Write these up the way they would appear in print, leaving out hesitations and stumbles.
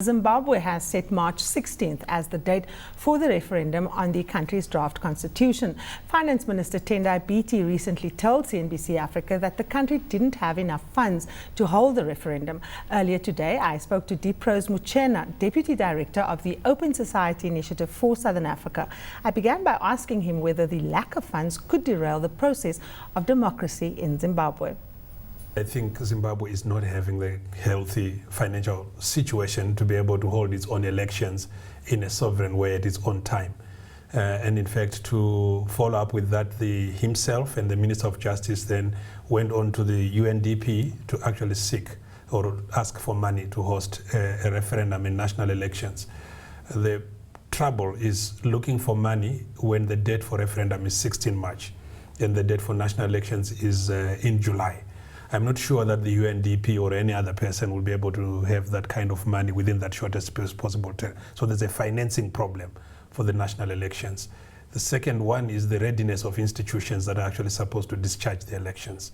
Zimbabwe has set March 16th as the date for the referendum on the country's draft constitution. Finance Minister Tendai Biti recently told CNBC Africa that the country didn't have enough funds to hold the referendum. Earlier today, I spoke to Diprose Muchena, Deputy Director of the Open Society Initiative for Southern Africa. I began by asking him whether the lack of funds could derail the process of democracy in Zimbabwe. I think Zimbabwe is not having the healthy financial situation to be able to hold its own elections in a sovereign way at its own time. And in fact, to follow up with that, himself and the Minister of Justice then went on to the UNDP to actually seek or ask for money to host a referendum in national elections. The trouble is looking for money when the date for referendum is 16 March and the date for national elections is in July. I'm not sure that the UNDP or any other person will be able to have that kind of money within that shortest possible term. So there's a financing problem for the national elections. The second one is the readiness of institutions that are actually supposed to discharge the elections.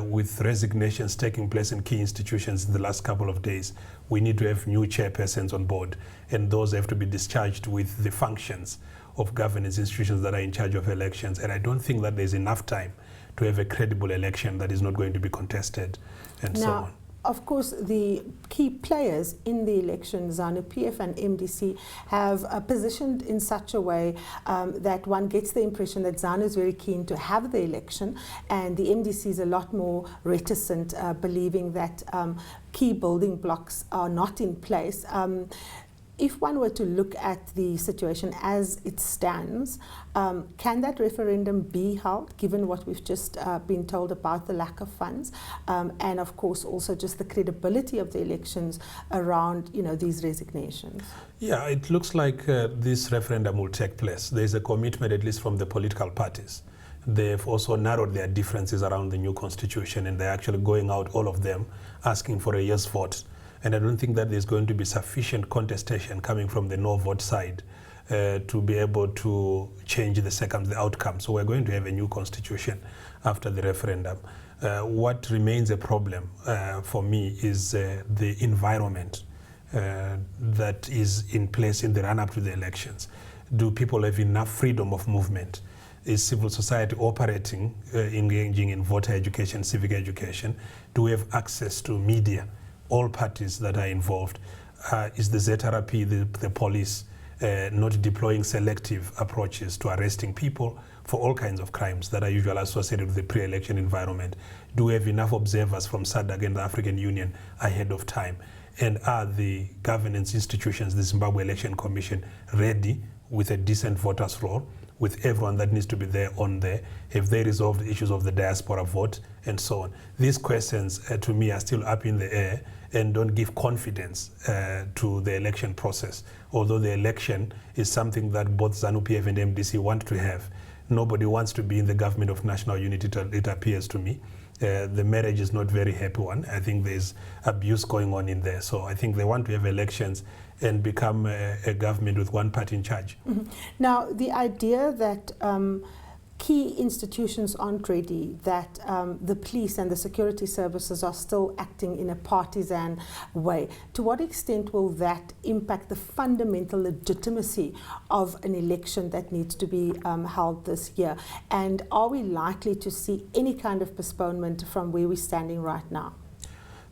With resignations taking place in key institutions in the last couple of days, we need to have new chairpersons on board, and those have to be discharged with the functions of governance institutions that are in charge of elections. And I don't think that there's enough time to have a credible election that is not going to be contested and so on. Of course, the key players in the election, ZANU-PF and MDC, have positioned in such a way that one gets the impression that ZANU is very keen to have the election, and the MDC is a lot more reticent, believing that key building blocks are not in place. If one were to look at the situation as it stands, can that referendum be held, given what we've just been told about the lack of funds, and of course also just the credibility of the elections around, these resignations? Yeah, it looks like this referendum will take place. There's a commitment, at least from the political parties. They've also narrowed their differences around the new constitution, and they're actually going out, all of them, asking for a yes vote. And I don't think that there's going to be sufficient contestation coming from the no vote side to be able to change the outcome. So we're going to have a new constitution after the referendum. What remains a problem for me is the environment that is in place in the run-up to the elections. Do people have enough freedom of movement? Is civil society operating, engaging in voter education, civic education? Do we have access to media? All parties that are involved. Is the ZRP, the police, not deploying selective approaches to arresting people for all kinds of crimes that are usually associated with the pre-election environment? Do we have enough observers from SADC and the African Union ahead of time? And are the governance institutions, the Zimbabwe Election Commission, ready with a decent voters roll, with everyone that needs to be there on there? Have they resolved the issues of the diaspora vote and so on? These questions, to me, are still up in the air and don't give confidence to the election process. Although the election is something that both ZANU-PF and MDC want to have. Nobody wants to be in the government of national unity, it appears to me. The marriage is not a very happy one. I think there's abuse going on in there. So I think they want to have elections and become a government with one party in charge. Mm-hmm. Now, the idea that key institutions aren't ready, that the police and the security services are still acting in a partisan way, to what extent will that impact the fundamental legitimacy of an election that needs to be held this year? And are we likely to see any kind of postponement from where we're standing right now?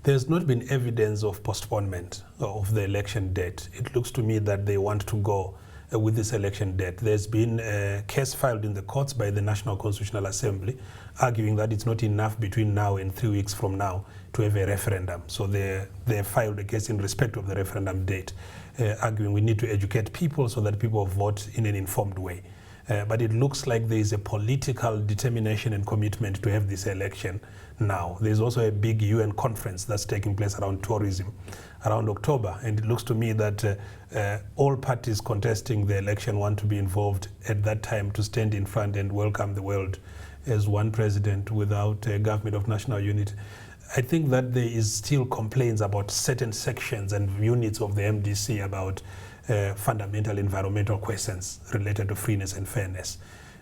There's not been evidence of postponement of the election date. It looks to me that they want to go with this election date. There's been a case filed in the courts by the National Constitutional Assembly arguing that it's not enough between now and 3 weeks from now to have a referendum. So they filed a case in respect of the referendum date, arguing we need to educate people so that people vote in an informed way. But it looks like there is a political determination and commitment to have this election now. There's also a big UN conference that's taking place around tourism around October, and it looks to me that all parties contesting the election want to be involved at that time to stand in front and welcome the world as one president without a government of national unity. I think that there is still complaints about certain sections and units of the MDC about fundamental environmental questions related to freeness and fairness.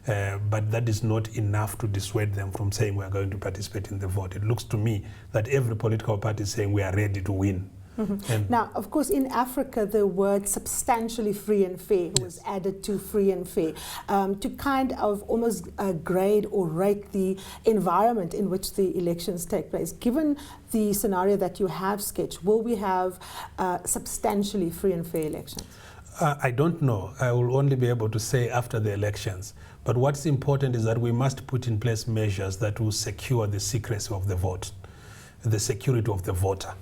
But that is not enough to dissuade them from saying we are going to participate in the vote. It looks to me that every political party is saying we are ready to win Mm-hmm. Now, of course, in Africa, the word substantially free and fair was added to free and fair to kind of almost grade or rate the environment in which the elections take place. Given the scenario that you have sketched, will we have substantially free and fair elections? I don't know. I will only be able to say after the elections. But what's important is that we must put in place measures that will secure the secrecy of the vote, the security of the voter,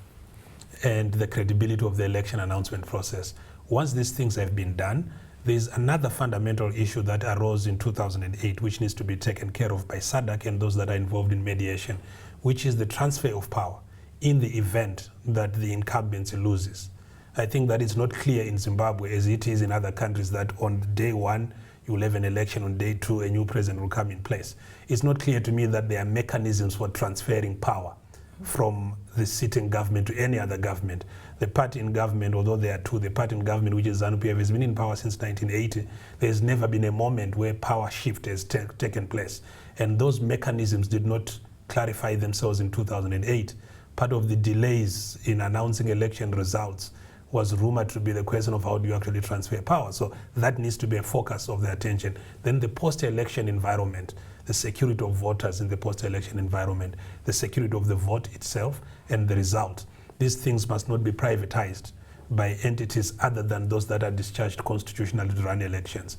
and the credibility of the election announcement process. Once these things have been done, there's another fundamental issue that arose in 2008, which needs to be taken care of by SADC and those that are involved in mediation, which is the transfer of power in the event that the incumbency loses. I think that it's not clear in Zimbabwe as it is in other countries that on day one, you will have an election, on day two, a new president will come in place. It's not clear to me that there are mechanisms for transferring power from the sitting government to any other government. The party in government, although there are two, the party in government, which is ZANU-PF, has been in power since 1980. There's never been a moment where power shift has taken place. And those mechanisms did not clarify themselves in 2008. Part of the delays in announcing election results was rumored to be the question of how do you actually transfer power. So that needs to be a focus of the attention. Then the post-election environment, the security of voters in the post-election environment, the security of the vote itself, and the result. These things must not be privatized by entities other than those that are discharged constitutionally to run elections.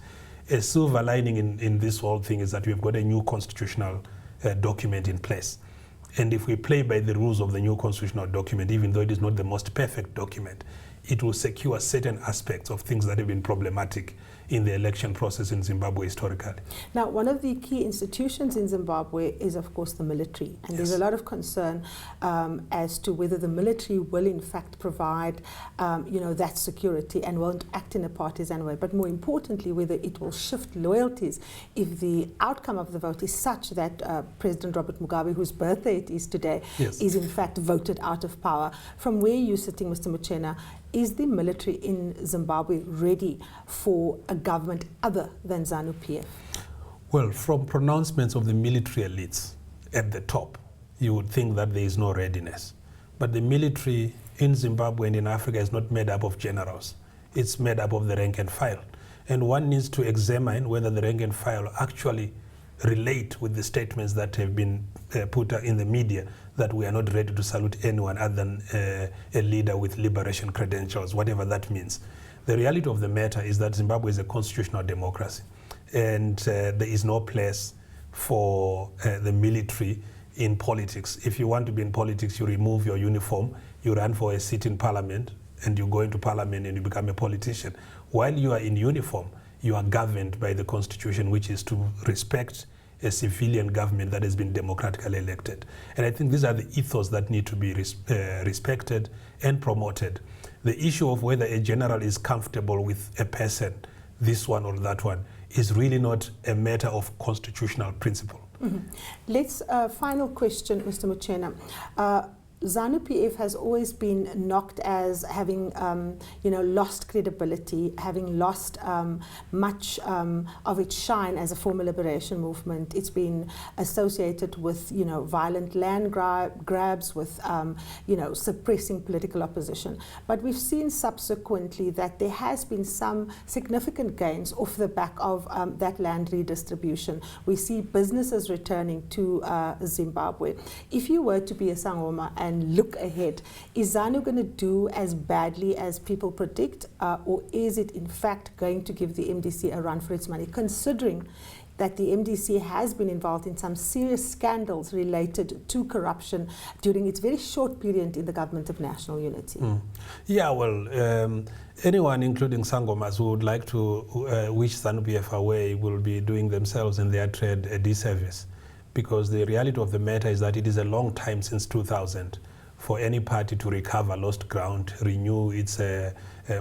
A silver lining in this whole thing is that we've got a new constitutional document in place. And if we play by the rules of the new constitutional document, even though it is not the most perfect document, it will secure certain aspects of things that have been problematic in the election process in Zimbabwe historically. Now, one of the key institutions in Zimbabwe is, of course, the military. And there's a lot of concern as to whether the military will, in fact, provide, that security and won't act in a partisan way. But more importantly, whether it will shift loyalties if the outcome of the vote is such that President Robert Mugabe, whose birthday it is today, is, in fact, voted out of power. From where you're sitting, Mr. Muchena, is the military in Zimbabwe ready for a government other than ZANU-PF? Well, from pronouncements of the military elites at the top, you would think that there is no readiness. But the military in Zimbabwe and in Africa is not made up of generals. It's made up of the rank and file. And one needs to examine whether the rank and file actually relate with the statements that have been put in the media that we are not ready to salute anyone other than a leader with liberation credentials, whatever that means. The reality of the matter is that Zimbabwe is a constitutional democracy, and there is no place for the military in politics. If you want to be in politics, you remove your uniform, you run for a seat in parliament, and you go into parliament and you become a politician. While you are in uniform, you are governed by the constitution, which is to respect a civilian government that has been democratically elected. And I think these are the ethos that need to be respected and promoted. The issue of whether a general is comfortable with a person, this one or that one, is really not a matter of constitutional principle. Mm-hmm. Let's, final question, Mr. Muchena. ZANU-PF has always been knocked as having, lost credibility, having lost much of its shine as a former liberation movement. It's been associated with, violent land grabs, with, suppressing political opposition. But we've seen subsequently that there has been some significant gains off the back of that land redistribution. We see businesses returning to Zimbabwe. If you were to be a Sangoma and look ahead, is ZANU going to do as badly as people predict, or is it in fact going to give the MDC a run for its money, considering that the MDC has been involved in some serious scandals related to corruption during its very short period in the government of national unity? Yeah, well, anyone, including Sangomas, who would like to wish ZANU-PF away will be doing themselves and their trade a disservice, because the reality of the matter is that it is a long time since 2000 for any party to recover lost ground, renew its the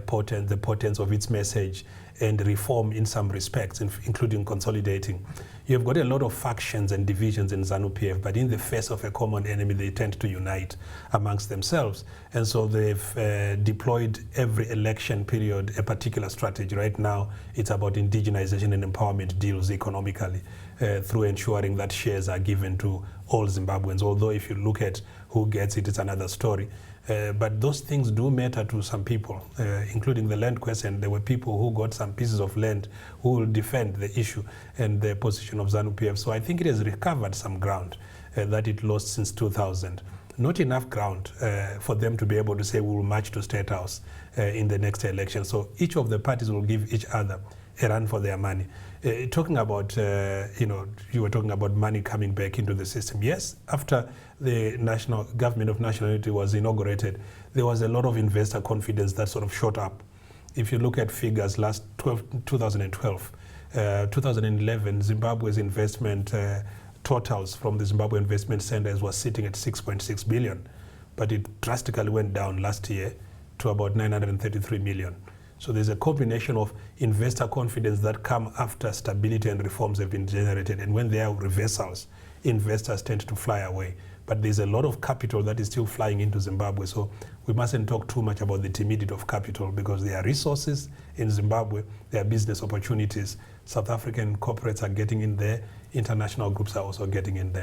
potence of its message, and reform in some respects, including consolidating. You've got a lot of factions and divisions in ZANU-PF, but in the face of a common enemy, they tend to unite amongst themselves. And so they've deployed every election period a particular strategy. Right now, it's about indigenization and empowerment deals economically through ensuring that shares are given to all Zimbabweans. Although if you look at who gets it, it's another story. But those things do matter to some people, including the land question. There were people who got some pieces of land who will defend the issue and the position of ZANU-PF. So I think it has recovered some ground that it lost since 2000. Not enough ground for them to be able to say we will march to State House in the next election. So each of the parties will give each other a run for their money. Talking about, you were talking about money coming back into the system. Yes, after the National Government of National Unity was inaugurated, there was a lot of investor confidence that sort of shot up. If you look at figures, 2012, 2011, Zimbabwe's investment totals from the Zimbabwe Investment Centers was sitting at 6.6 billion, but it drastically went down last year to about 933 million. So there's a combination of investor confidence that come after stability and reforms have been generated. And when there are reversals, investors tend to fly away. But there's a lot of capital that is still flying into Zimbabwe. So we mustn't talk too much about the timidity of capital, because there are resources in Zimbabwe, there are business opportunities. South African corporates are getting in there, international groups are also getting in there.